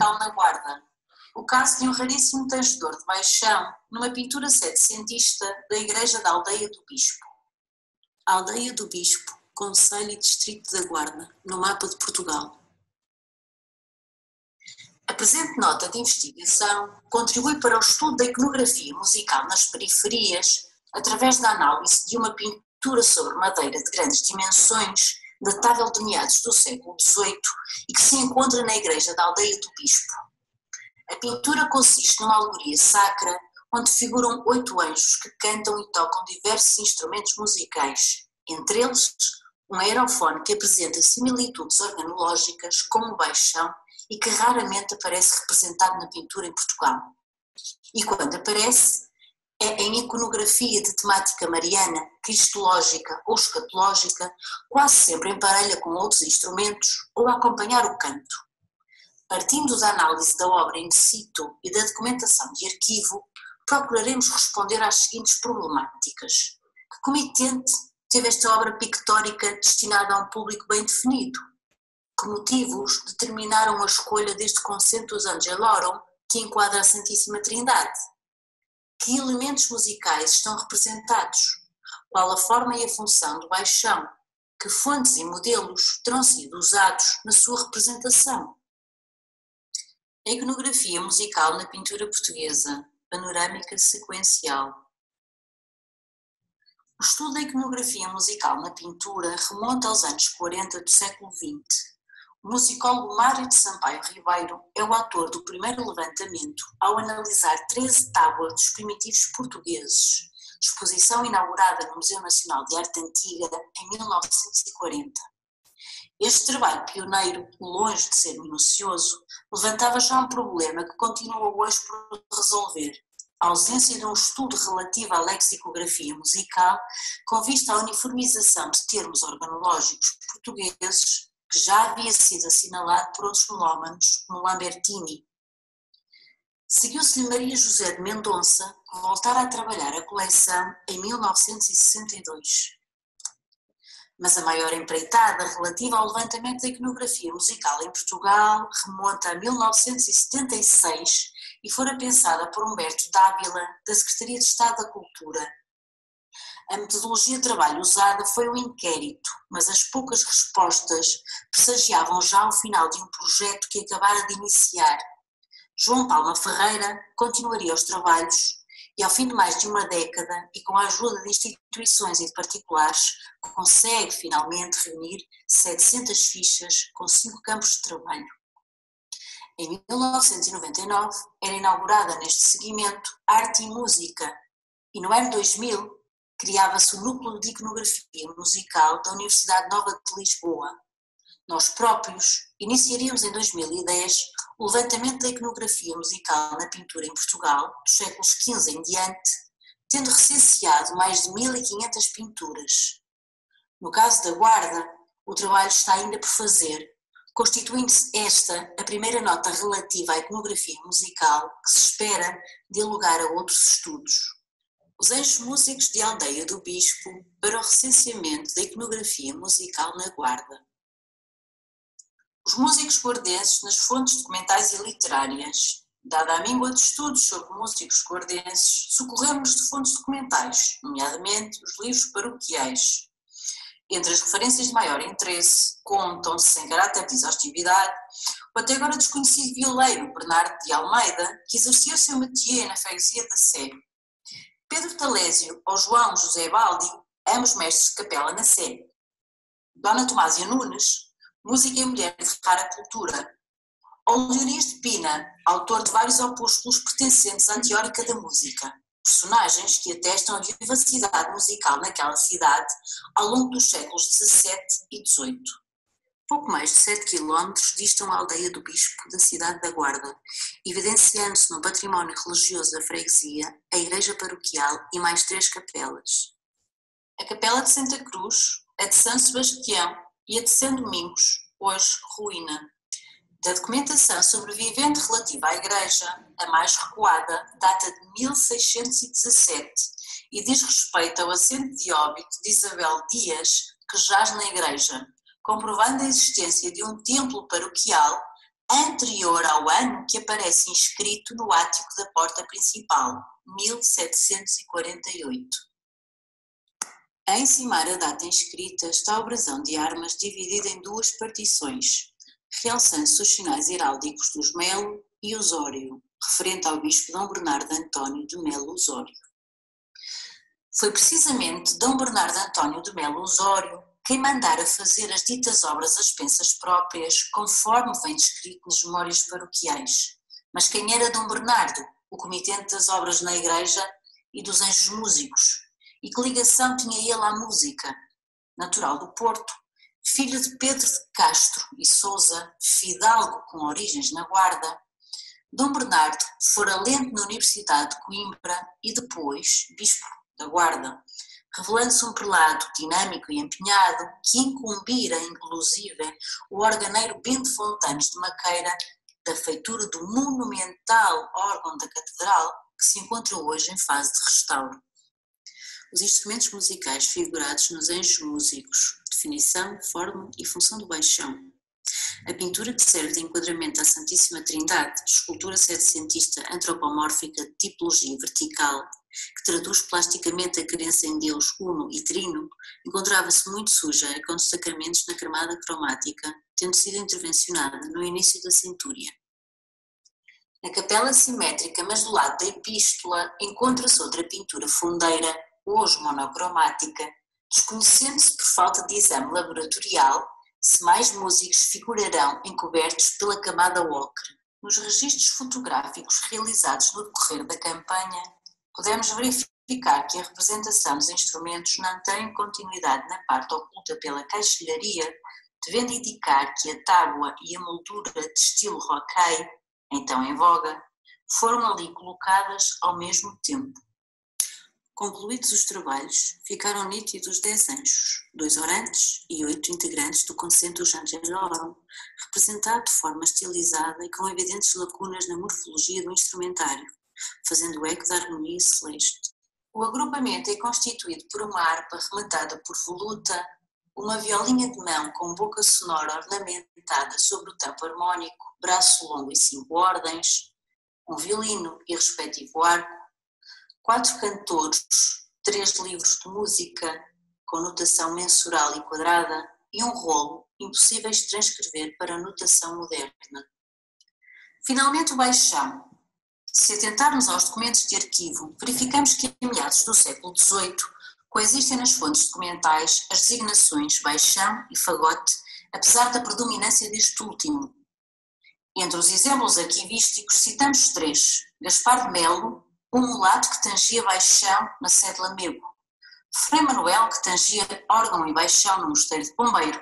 musical na Guarda. O caso de um raríssimo tangedor de baixão numa pintura setecentista da Igreja da Aldeia do Bispo. Aldeia do Bispo, Concelho e Distrito da Guarda, no mapa de Portugal. A presente nota de investigação contribui para o estudo da iconografia musical nas periferias através da análise de uma pintura sobre madeira de grandes dimensões, datável de meados do século XVIII e que se encontra na Igreja da Aldeia do Bispo. A pintura consiste numa alegoria sacra onde figuram 8 anjos que cantam e tocam diversos instrumentos musicais, entre eles um aerofone que apresenta similitudes organológicas com o baixão e que raramente aparece representado na pintura em Portugal. E quando aparece, é em iconografia de temática mariana, cristológica ou escatológica, quase sempre em parelha com outros instrumentos ou a acompanhar o canto. Partindo da análise da obra in situ e da documentação de arquivo, procuraremos responder às seguintes problemáticas. Que comitente teve esta obra pictórica destinada a um público bem definido? Que motivos determinaram a escolha deste Concentus Angelorum que enquadra a Santíssima Trindade? Que elementos musicais estão representados? Qual a forma e a função do baixão? Que fontes e modelos terão sido usados na sua representação? A iconografia musical na pintura portuguesa, panorâmica sequencial. O estudo da iconografia musical na pintura remonta aos anos 40 do século XX. O musicólogo Mário de Sampaio Ribeiro é o autor do primeiro levantamento ao analisar 13 tábuas dos primitivos portugueses, exposição inaugurada no Museu Nacional de Arte Antiga em 1940. Este trabalho pioneiro, longe de ser minucioso, levantava já um problema que continua hoje por resolver: a ausência de um estudo relativo à lexicografia musical com vista à uniformização de termos organológicos portugueses, que já havia sido assinalado por outros melómanos, como Lambertini. Seguiu-se-lhe Maria José de Mendonça, que voltara a trabalhar a coleção em 1962. Mas a maior empreitada relativa ao levantamento da iconografia musical em Portugal remonta a 1976 e fora pensada por Humberto Dávila, da Secretaria de Estado da Cultura. A metodologia de trabalho usada foi um inquérito, mas as poucas respostas pressagiavam já o final de um projeto que acabara de iniciar. João Palma Ferreira continuaria os trabalhos e, ao fim de mais de uma década e com a ajuda de instituições e de particulares, consegue finalmente reunir 700 fichas com 5 campos de trabalho. Em 1999 era inaugurada neste seguimento Arte e Música e no ano 2000 criava-se o Núcleo de Iconografia Musical da Universidade Nova de Lisboa. Nós próprios iniciaríamos em 2010 o levantamento da iconografia musical na pintura em Portugal, dos séculos XV em diante, tendo recenseado mais de 1500 pinturas. No caso da Guarda, o trabalho está ainda por fazer, constituindo-se esta a primeira nota relativa à iconografia musical que se espera dê lugar a outros estudos. Os eixos músicos de Aldeia do Bispo para o recenseamento da iconografia musical na Guarda. Os músicos guardenses nas fontes documentais e literárias. Dada a míngua de estudos sobre músicos guardenses, socorremos de fontes documentais, nomeadamente os livros paroquiais. Entre as referências de maior interesse, contam-se, sem caráter de exaustividade, o até agora desconhecido violeiro Bernardo de Almeida, que exerceu seu métier na freguesia da Sé. Pedro Talésio ou João José Baldi, ambos mestres de capela na Sé. Dona Tomásia Nunes, música e mulher de rara cultura. Ou Leonias de Pina, autor de vários opúsculos pertencentes à teórica da música. Personagens que atestam a vivacidade musical naquela cidade ao longo dos séculos XVII e XVIII. Pouco mais de 7 quilómetros distam a Aldeia do Bispo da cidade da Guarda, evidenciando-se no património religioso da freguesia a igreja paroquial e mais 3 capelas. A capela de Santa Cruz, a de São Sebastião e a de São Domingos, hoje ruína. Da documentação sobrevivente relativa à igreja, a mais recuada data de 1617 e diz respeito ao assento de óbito de Isabel Dias, que jaz na igreja, comprovando a existência de um templo paroquial anterior ao ano que aparece inscrito no ático da porta principal, 1748. A encimar a data inscrita está o brasão de armas dividido em duas partições, realçando-se os sinais heráldicos dos Melo e Osório, referente ao bispo Dom Bernardo António de Melo Osório. Foi precisamente Dom Bernardo António de Melo Osório quem mandara fazer as ditas obras às pensas próprias, conforme vem descrito nas memórias paroquiais. Mas quem era Dom Bernardo, o comitente das obras na igreja e dos anjos músicos? E que ligação tinha ele à música? Natural do Porto, filho de Pedro de Castro e Sousa, fidalgo com origens na Guarda, Dom Bernardo fora lendo na Universidade de Coimbra e depois bispo da Guarda, revelando-se um prelado dinâmico e empenhado que incumbira inclusive o organeiro Bento Fontanes de Maqueira da feitura do monumental órgão da Catedral que se encontra hoje em fase de restauro. Os instrumentos musicais figurados nos anjos músicos, definição, forma e função do baixão. A pintura que serve de enquadramento à Santíssima Trindade, escultura setecentista antropomórfica de tipologia vertical, que traduz plasticamente a crença em Deus uno e trino, encontrava-se muito suja e com destacamentos na camada cromática, tendo sido intervencionada no início da centúria. Na capela simétrica, mas do lado da epístola, encontra-se outra pintura fundeira, hoje monocromática, desconhecendo-se por falta de exame laboratorial se mais músicos figurarão encobertos pela camada ocre. Nos registros fotográficos realizados no decorrer da campanha, podemos verificar que a representação dos instrumentos não tem continuidade na parte oculta pela caixilharia, devendo indicar que a tábua e a moldura de estilo rocaille, então em voga, foram ali colocadas ao mesmo tempo. Concluídos os trabalhos, ficaram nítidos 10 anjos, 2 orantes e 8 integrantes do Concento Angelorum, representado de forma estilizada e com evidentes lacunas na morfologia do instrumentário, fazendo eco da harmonia celeste. O agrupamento é constituído por uma harpa rematada por voluta, uma violinha de mão com boca sonora ornamentada sobre o tampo harmônico, braço longo e 5 ordens, um violino e respectivo arco, 4 cantores, 3 livros de música com notação mensural e quadrada e um rolo impossíveis de transcrever para notação moderna. Finalmente o baixão. Se atentarmos aos documentos de arquivo, verificamos que em meados do século XVIII coexistem nas fontes documentais as designações baixão e fagote, apesar da predominância deste último. Entre os exemplos arquivísticos citamos 3, Gaspar de Melo, um mulato que tangia baixão na sede de Lamego, Frei Manuel que tangia órgão e baixão no mosteiro de Pombeiro,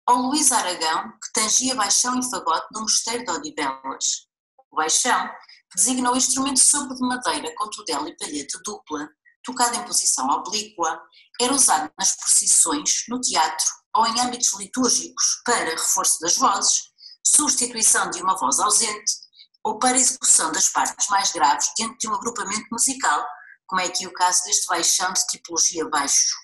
ou Luís Aragão que tangia baixão e fagote no mosteiro de Odivelas. O baixão, que designa o instrumento sobre de madeira com tudela e palheta dupla, tocado em posição oblíqua, era usado nas procissões, no teatro ou em âmbitos litúrgicos para reforço das vozes, substituição de uma voz ausente, ou para execução das partes mais graves dentro de um agrupamento musical, como é aqui o caso deste baixão de tipologia baixo.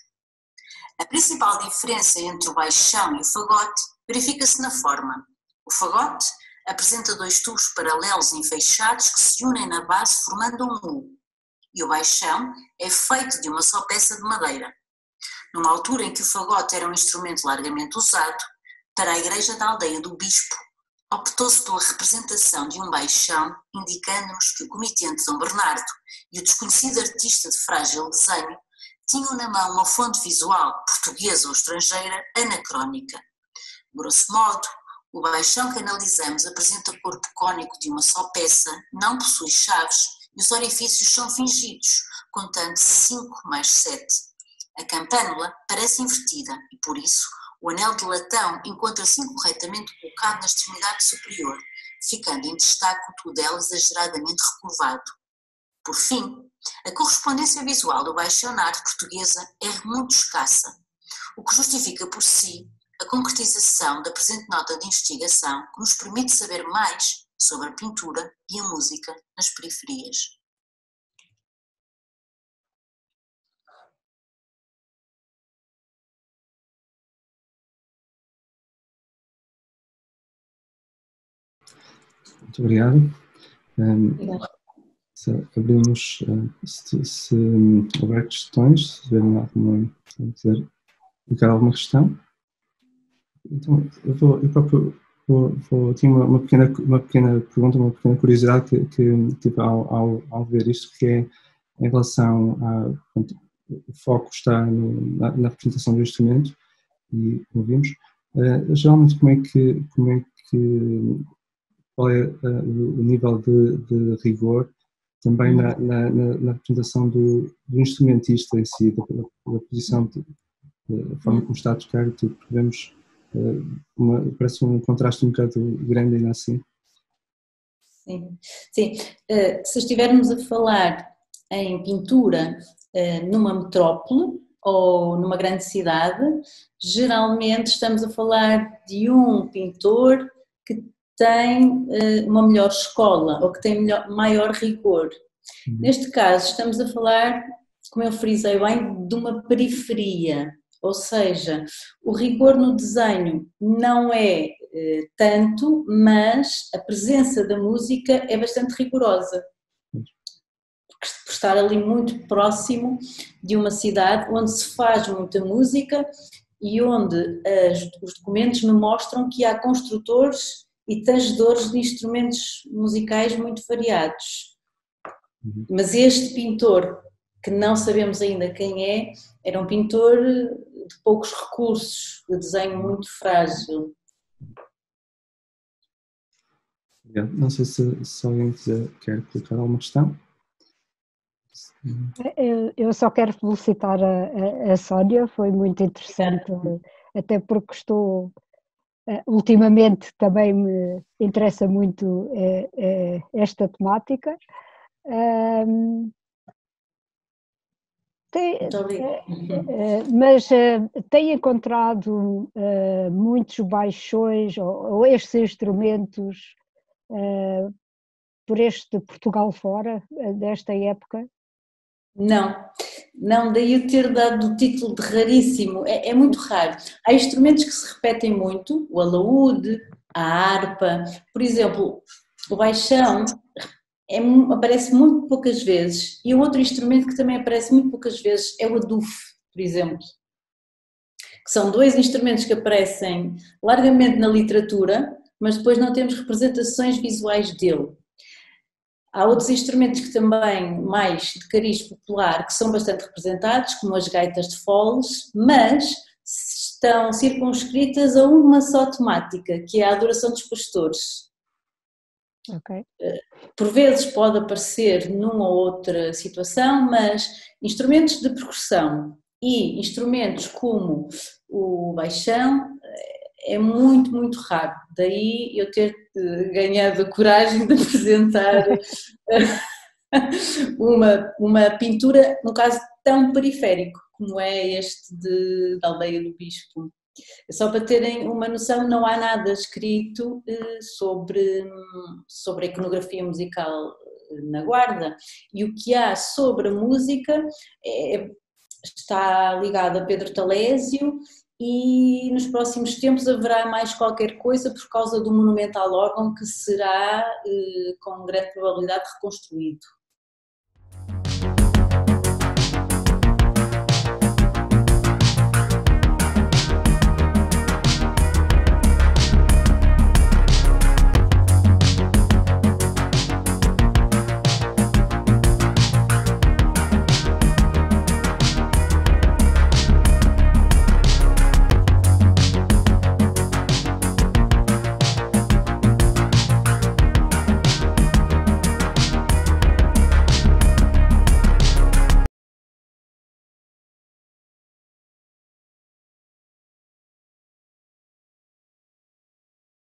A principal diferença entre o baixão e o fagote verifica-se na forma. O fagote apresenta 2 tubos paralelos enfeixados que se unem na base formando um U, e o baixão é feito de uma só peça de madeira. Numa altura em que o fagote era um instrumento largamente usado, para a igreja da aldeia do bispo, optou-se pela representação de um baixão, indicando-nos que o comitente Dom Bernardo e o desconhecido artista de frágil desenho tinham na mão uma fonte visual, portuguesa ou estrangeira, anacrónica. Grosso modo, o baixão que analisamos apresenta corpo cônico de uma só peça, não possui chaves e os orifícios são fingidos, contando 5 mais 7. A campânula parece invertida e, por isso, o anel de latão encontra-se incorretamente colocado na extremidade superior, ficando em destaque o tudel exageradamente recurvado. Por fim, a correspondência visual do baixão na arte portuguesa é muito escassa, o que justifica por si a concretização da presente nota de investigação que nos permite saber mais sobre a pintura e a música nas periferias. Muito obrigado. Se abrimos, se houver questões, se tiverem alguma, se quiser colocar alguma questão. Então, eu próprio tinha uma pequena pergunta, uma pequena curiosidade que tive ao ver isto, que é em relação portanto, o foco está na representação do instrumento, e ouvimos. Geralmente, qual é o nível de rigor também na representação do instrumentista em si, da posição, da forma como está a tocar, porque vemos, parece um contraste um bocado grande ainda assim. Sim, sim. Se estivermos a falar em pintura numa metrópole ou numa grande cidade, geralmente estamos a falar de um pintor que tem uma melhor escola ou que tem maior rigor. Neste caso estamos a falar, como eu frisei bem, de uma periferia, ou seja, o rigor no desenho não é tanto, mas a presença da música é bastante rigorosa, por estar ali muito próximo de uma cidade onde se faz muita música e onde os documentos me mostram que há construtores e tangedores de instrumentos musicais muito variados. Mas este pintor, que não sabemos ainda quem é, era um pintor de poucos recursos, de desenho muito frágil. Não sei se alguém quer colocar alguma questão. Eu só quero felicitar a Sónia, foi muito interessante, até porque ultimamente também me interessa muito esta temática. Mas tem encontrado muitos baixões ou estes instrumentos por este Portugal fora, desta época? Não, daí eu ter dado o título de raríssimo, é muito raro. Há instrumentos que se repetem muito, o alaúde, a harpa, por exemplo, o baixão aparece muito poucas vezes, e o outro instrumento que também aparece muito poucas vezes é o adufo, por exemplo, que são dois instrumentos que aparecem largamente na literatura, mas depois não temos representações visuais dele. Há outros instrumentos que também, mais de cariz popular, que são bastante representados, como as gaitas de foles, mas estão circunscritas a uma só temática, que é a adoração dos pastores. Okay. Por vezes pode aparecer numa ou outra situação, mas instrumentos de percussão e instrumentos como o baixão é muito, muito raro. Daí eu ter ganhado a coragem de apresentar uma pintura, no caso, tão periférico como é este da Aldeia do Bispo. Só para terem uma noção, não há nada escrito sobre a iconografia musical na Guarda, e o que há sobre a música está ligado a Pedro Talésio, e nos próximos tempos haverá mais qualquer coisa por causa do monumental órgão que será com grande probabilidade reconstruído.